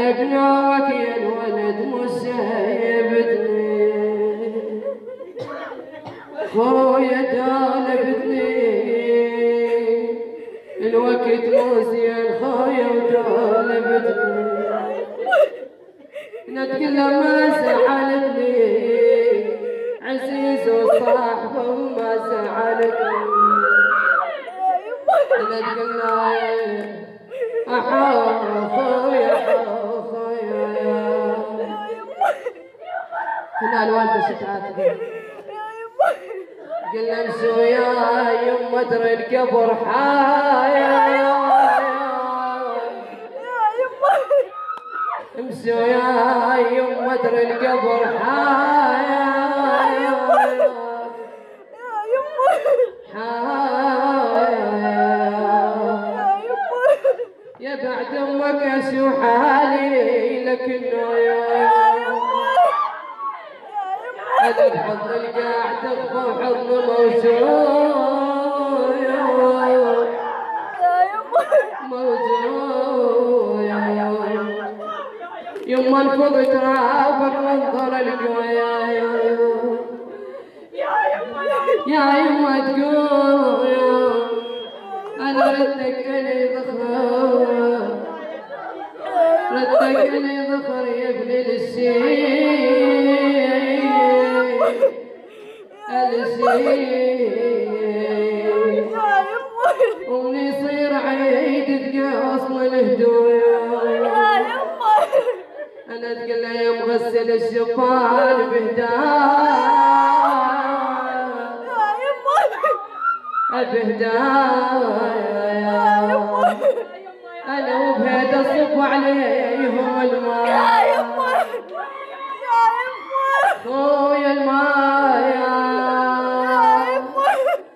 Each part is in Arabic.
انا بنوك يا الولد مسيبتني خويا دالبتني الوقت موزين خويا ودالبتني نتقل ما زعلتني عزيز وصاحبه وما زعلتني نتقل خويا هنا الوالدة شتعاتك قلنا امسوا يا يما ترى القبر حايا امسوا يا يما ترى القبر حايا يا بعد امك اسو حالي لكنه يا انا بحضن القاعد اخفى حضن موجود يما انفض ترابك وانظر القويا يا يما تقول انا ردك لي ضخر ردك لي ضخر يا ابن ومن يصير عيد تقاص من الهدوء انا تقول له يا مغسل الشفال بهدايا انا وبهيد اصب عليهم الماء يا يما يا يما خويا الماء يا يما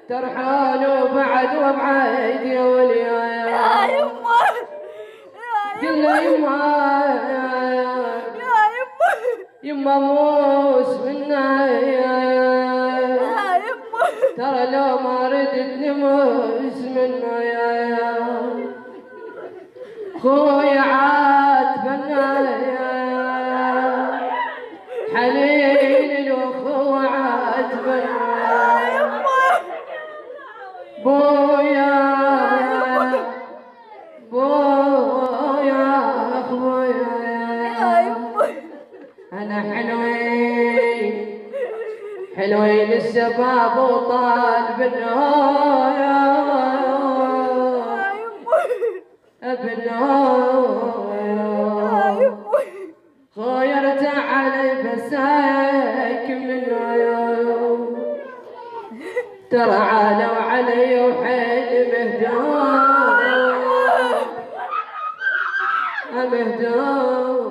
ترحلوا بعد وابعد يا وليا يا يما قل له يما موس منا يا يما ترى لو ما ردت نموس منا يا خويا عاتبنا يا حنين الاخوة عاتبنا بويا اخويا انا حلوين الشباب وطالب النهاية خويا ارجع علي بساك منه ترى عالوا علي وحيل مهدوم